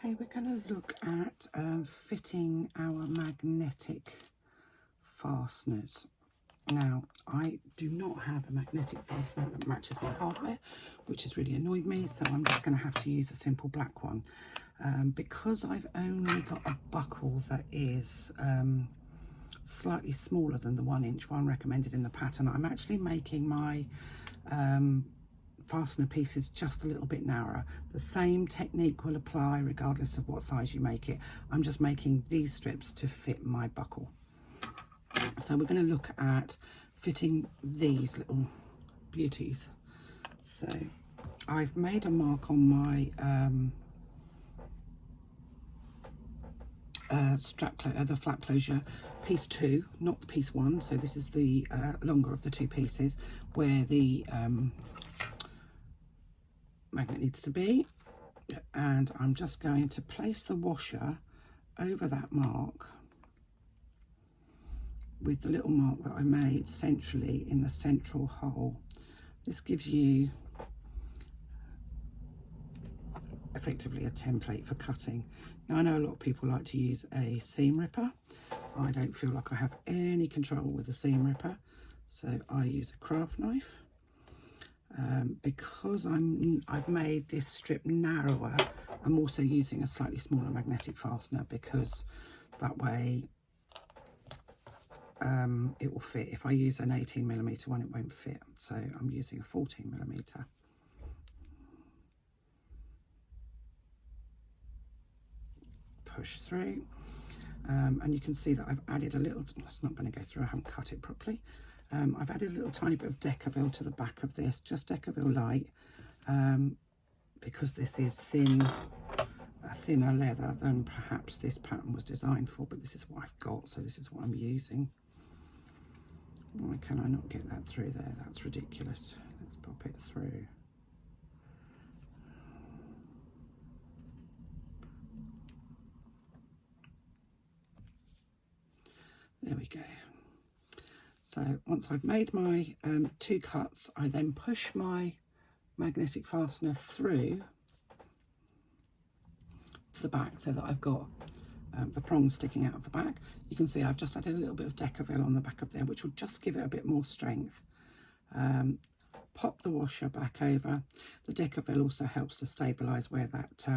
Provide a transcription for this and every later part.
Okay, we're going to look at fitting our magnetic fasteners. Now, I do not have a magnetic fastener that matches my hardware, which has really annoyed me, so I'm just going to have to use a simple black one. Because I've only got a buckle that is slightly smaller than the 1-inch one recommended in the pattern, I'm actually making my fastener pieces just a little bit narrower. The same technique will apply regardless of what size you make it. I'm just making these strips to fit my buckle. So we're going to look at fitting these little beauties. So I've made a mark on my the flap closure piece 2, not the piece 1. So this is the longer of the two pieces where the magnet needs to be, and I'm just going to place the washer over that mark with the little mark that I made centrally in the central hole. This gives you effectively a template for cutting. Now, I know a lot of people like to use a seam ripper. I don't feel like I have any control with a seam ripper, so I use a craft knife. Because I've made this strip narrower, I'm also using a slightly smaller magnetic fastener, because that way it will fit. If I use an 18mm one, it won't fit, so I'm using a 14mm. Push through, and you can see that I've added a little, it's not going to go through, I haven't cut it properly. I've added a little tiny bit of Decaville to the back of this, just Decaville light, because this is a thinner leather than perhaps this pattern was designed for, but this is what I've got, so this is what I'm using. Why can I not get that through there? That's ridiculous. Let's pop it through. There we go. So once I've made my 2 cuts, I then push my magnetic fastener through to the back so that I've got the prongs sticking out of the back. You can see I've just added a little bit of Decaville on the back of there, which will just give it a bit more strength. Pop the washer back over. The Decaville also helps to stabilise where that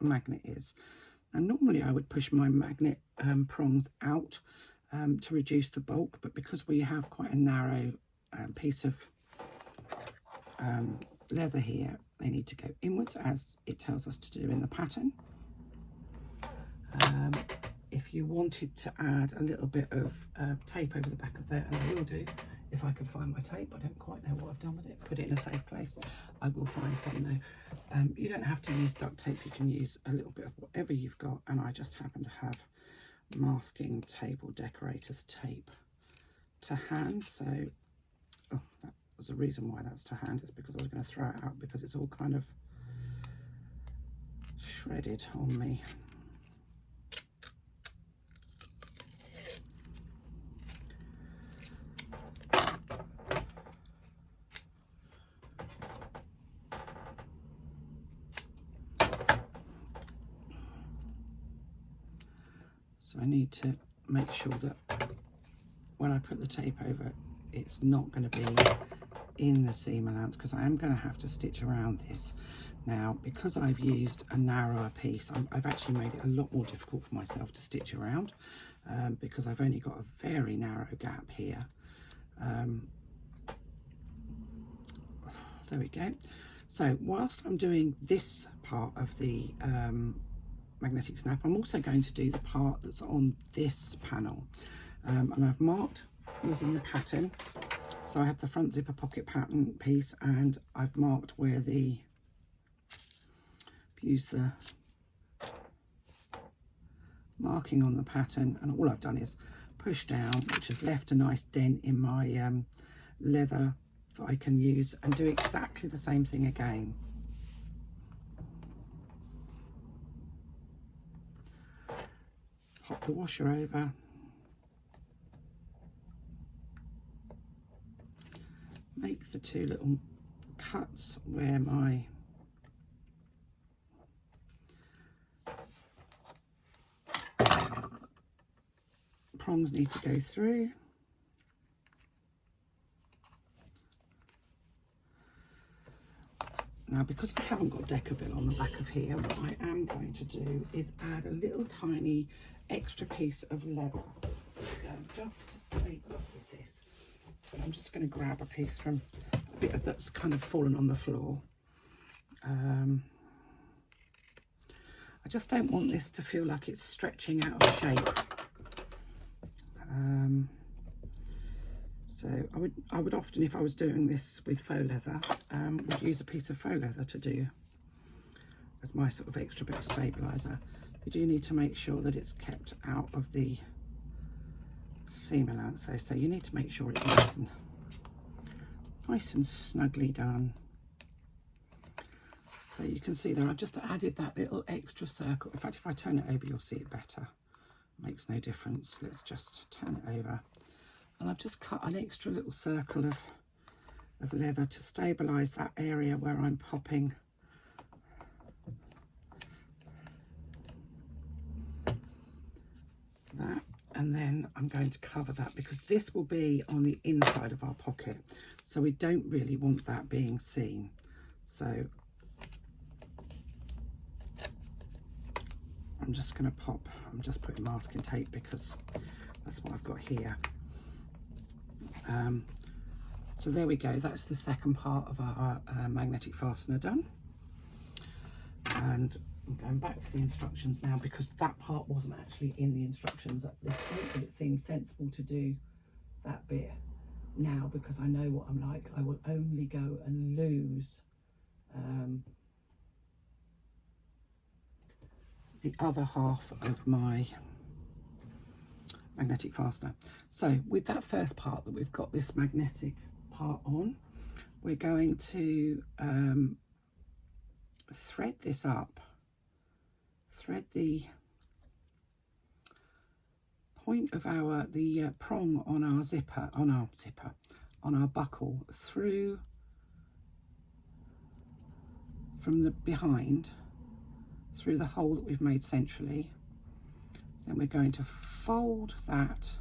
magnet is. And normally I would push my magnet prongs out to reduce the bulk, but because we have quite a narrow piece of leather here, they need to go inwards as it tells us to do in the pattern. If you wanted to add a little bit of tape over the back of there, and I will do if I can find my tape, I don't quite know what I've done with it, put it in a safe place, I will find some though. You don't have to use duct tape, you can use a little bit of whatever you've got, and I just happen to have masking tape or decorator's tape to hand. So that was the reason why that's to hand, is because I was going to throw it out because it's all kind of shredded on me. So I need to make sure that when I put the tape over, it's not going to be in the seam allowance, because I am going to have to stitch around this. Now, because I've used a narrower piece, I've actually made it a lot more difficult for myself to stitch around, because I've only got a very narrow gap here. There we go. So whilst I'm doing this part of the magnetic snap, I'm also going to do the part that's on this panel, and I've marked using the pattern. So I have the front zipper pocket pattern piece, and I've marked where the, use the marking on the pattern, and all I've done is push down, which has left a nice dent in my leather that I can use, and do exactly the same thing again. Pop the washer over, make the 2 little cuts where my prongs need to go through. Now, because I haven't got Decaville on the back of here, what I am going to do is add a little tiny extra piece of leather. Just to say, what is this? I'm just going to grab a piece from a bit of that's kind of fallen on the floor. I just don't want this to feel like it's stretching out of shape. So I would often, if I was doing this with faux leather, would use a piece of faux leather to do as my sort of extra bit of stabiliser. You do need to make sure that it's kept out of the seam allowance though, so you need to make sure it's nice and snugly done. So you can see there I've just added that little extra circle. In fact, if I turn it over, you'll see it better. Makes no difference. Let's just turn it over. And I've just cut an extra little circle of leather to stabilise that area where I'm popping that. And then I'm going to cover that because this will be on the inside of our pocket. So we don't really want that being seen. So I'm just going to pop, I'm just putting masking tape because that's what I've got here. So there we go, that's the second part of our magnetic fastener done. And I'm going back to the instructions now because that part wasn't actually in the instructions at this point, but it seemed sensible to do that bit now because I know what I'm like. I will only go and lose the other half of my magnetic fastener. So with that first part that we've got this magnetic part on, we're going to thread this up, thread the point of the prong on our buckle through from the behind through the hole that we've made centrally. Then we're going to fold that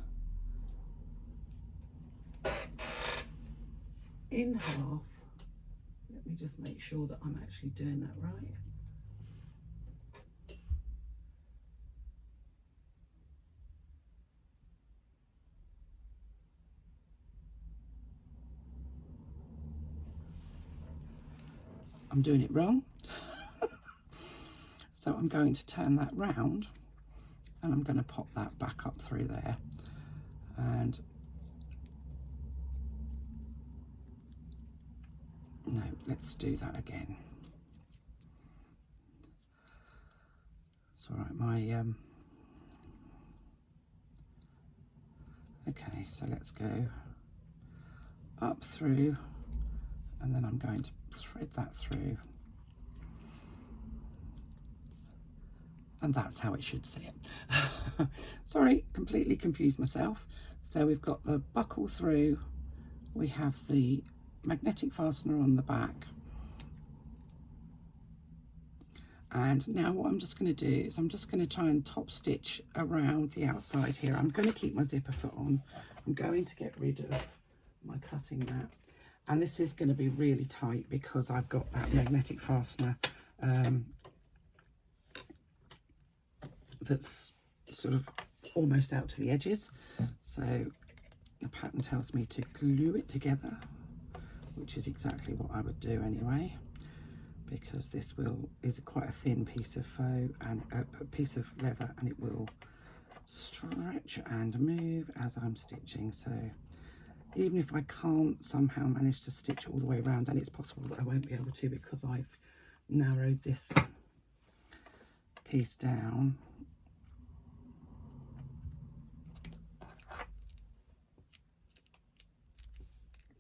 in half. Let me just make sure that I'm actually doing that right. I'm doing it wrong. So I'm going to turn that round and I'm going to pop that back up through there. And no, let's do that again. It's all right, okay, so let's go up through and then I'm going to thread that through. And that's how it should sit. Sorry, completely confused myself. So we've got the buckle through, we have the magnetic fastener on the back. And now what I'm just going to do is I'm just going to try and top stitch around the outside here. I'm going to keep my zipper foot on. I'm going to get rid of my cutting mat. And this is going to be really tight because I've got that magnetic fastener that's sort of almost out to the edges. So the pattern tells me to glue it together, which is exactly what I would do anyway, because this is quite a thin piece of faux and a piece of leather, and it will stretch and move as I'm stitching. So even if I can't somehow manage to stitch all the way around, and it's possible that I won't be able to because I've narrowed this piece down.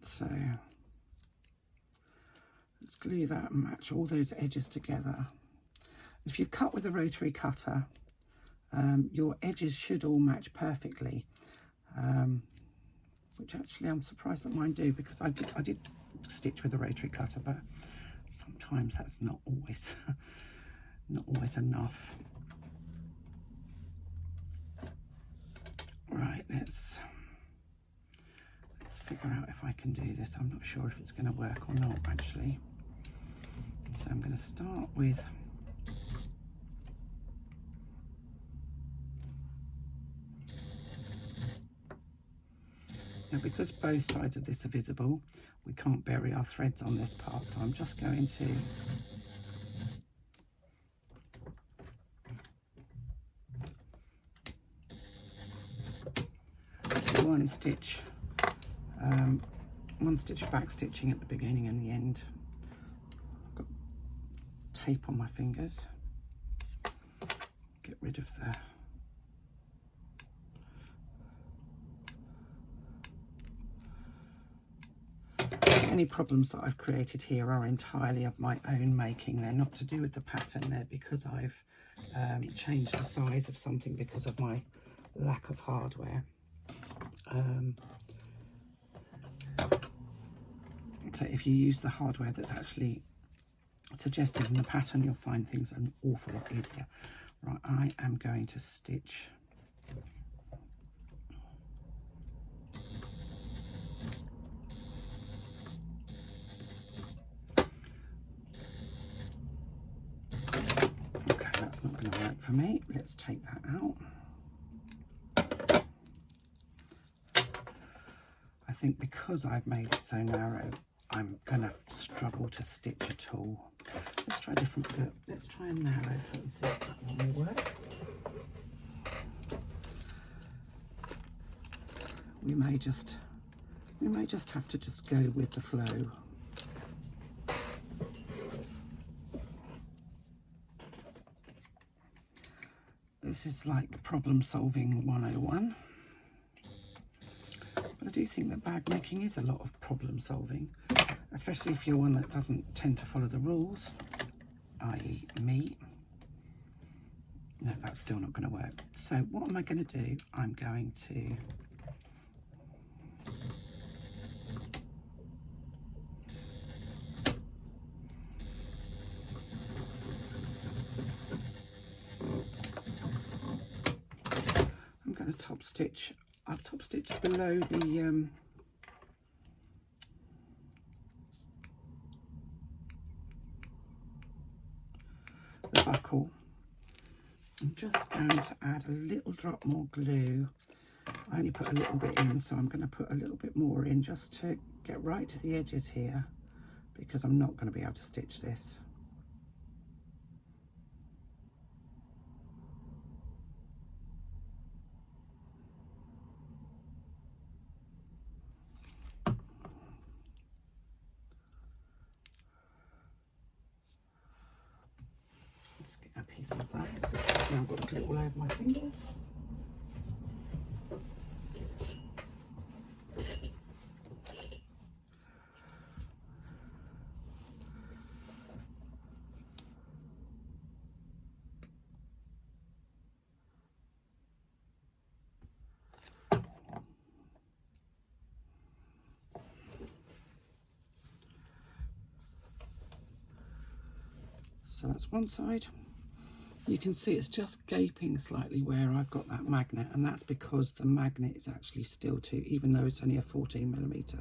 So let's glue that and match all those edges together. If you cut with a rotary cutter, your edges should all match perfectly, which actually I'm surprised that mine do, because I did stitch with a rotary cutter, but sometimes that's not always not always enough. Right, let's figure out if I can do this. I'm not sure if it's going to work or not actually. So I'm going to start with now, because both sides of this are visible, we can't bury our threads on this part, so I'm just going to one stitch back stitching at the beginning and the end. I've got tape on my fingers. Get rid of any problems that I've created here are entirely of my own making. They're not to do with the pattern, they're because I've changed the size of something because of my lack of hardware. So if you use the hardware that's actually suggested in the pattern, you'll find things an awful lot easier. Right, I am going to stitch okay, that's not going to work for me. Let's take that out. I think because I've made it so narrow, I'm going to struggle to stitch at all. Let's try a different foot. Let's try a narrow foot and see if that one will work. We may just have to just go with the flow. This is like problem solving 101. But I do think that bag making is a lot of problem solving, especially if you're one that doesn't tend to follow the rules, i.e. me. No, that's still not going to work. So what am I going to do? I'm going to top stitch. I've top stitched below the buckle. I'm just going to add a little drop more glue. I only put a little bit in, so I'm going to put a little bit more in just to get right to the edges here, because I'm not going to be able to stitch this. Let's get a piece of that. Now I've got glue all over my fingers. So that's one side. You can see it's just gaping slightly where I've got that magnet, and that's because the magnet is actually still too, even though it's only a 14mm, it's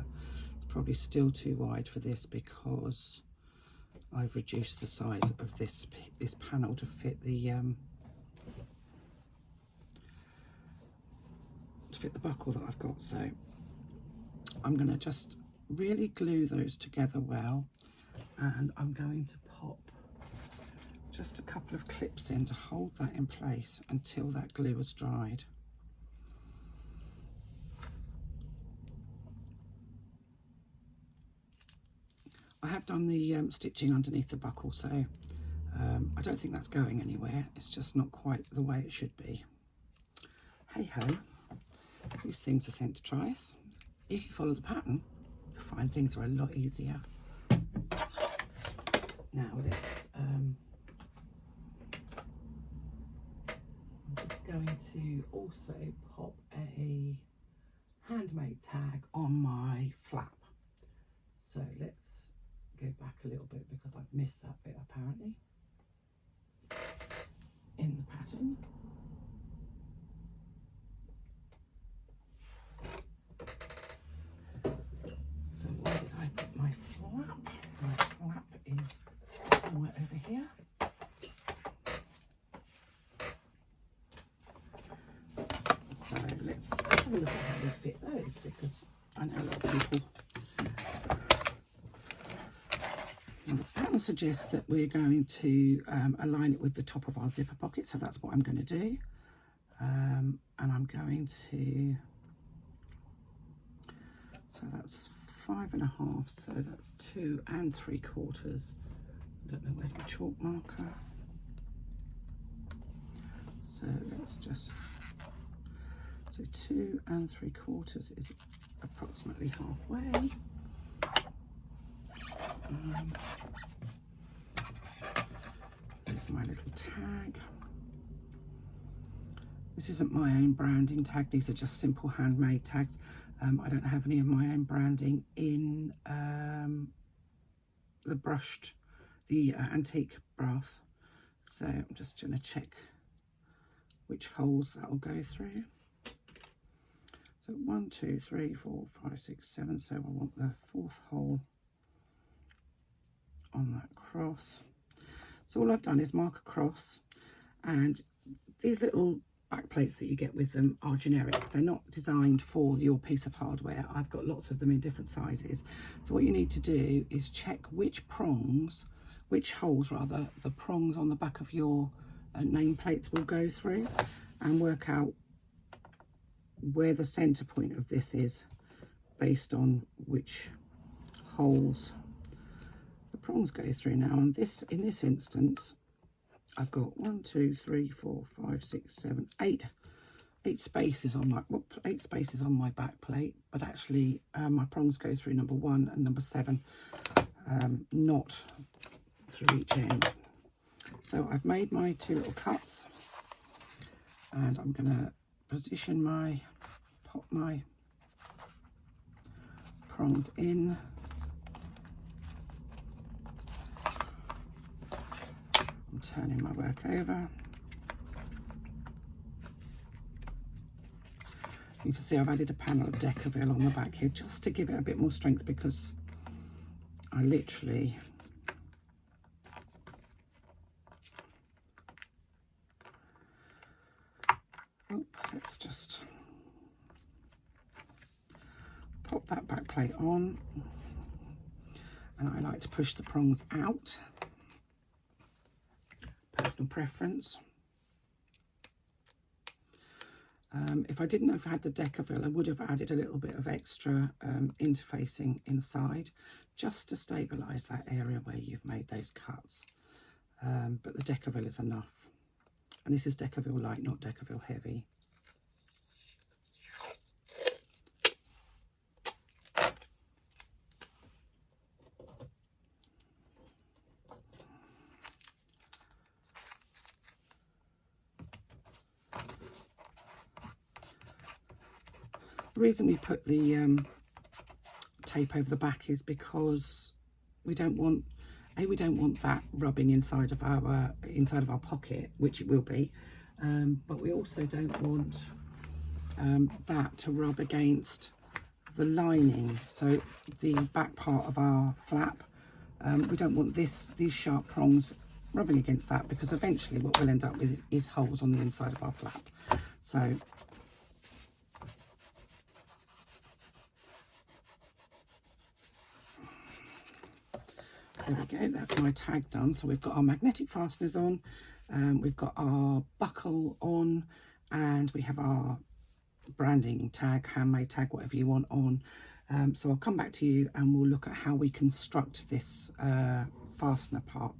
probably still too wide for this because I've reduced the size of this panel to fit the buckle that I've got. So I'm going to just really glue those together well, and I'm going to pop just a couple of clips in to hold that in place until that glue has dried. I have done the stitching underneath the buckle, so I don't think that's going anywhere. It's just not quite the way it should be. Hey ho, these things are sent to try us. If you follow the pattern, you'll find things are a lot easier. Now let's going to also pop a handmade tag on my flap. So let's go back a little bit because I've missed that bit apparently in the pattern. over here. So let's have a look at how we fit those, because I know a lot of people. Now the pattern suggests that we're going to align it with the top of our zipper pocket, so that's what I'm going to do. And I'm going to, so that's 5.5, so that's 2 3/4. I don't know, where's my chalk marker? So let's just, so 2 3/4 is approximately halfway. There's my little tag. This isn't my own branding tag, these are just simple handmade tags. I don't have any of my own branding in the antique brass. So I'm just going to check which holes that'll go through. So 1, 2, 3, 4, 5, 6, 7. So I want the 4th hole on that cross. So all I've done is mark a cross, and these little back plates that you get with them are generic. They're not designed for your piece of hardware. I've got lots of them in different sizes. So what you need to do is check which holes rather, the prongs on the back of your nameplates will go through, and work out where the center point of this is based on which holes the prongs go through. Now in this instance, I've got 1, 2, 3, 4, 5, 6, 7, 8 spaces on my 8 spaces on my back plate, but actually my prongs go through number 1 and number 7, not through each end. So I've made my 2 little cuts, and I'm going to position pop my prongs in. I'm turning my work over. You can see I've added a panel of Decaville on the back here just to give it a bit more strength, because I literally let's just pop that back plate on, and I like to push the prongs out. Personal preference. If I didn't know if I had the Decaville, I would have added a little bit of extra interfacing inside, just to stabilise that area where you've made those cuts. But the Decaville is enough. And this is Decaville light, not Decaville heavy. The reason we put the tape over the back is because we don't want that rubbing inside of our pocket, which it will be, but we also don't want that to rub against the lining, so the back part of our flap. We don't want these sharp prongs rubbing against that, because eventually what we'll end up with is holes on the inside of our flap. So there we go, that's my tag done. So we've got our magnetic fasteners on, we've got our buckle on, and we have our branding tag, handmade tag, whatever you want on. So I'll come back to you and we'll look at how we construct this fastener part.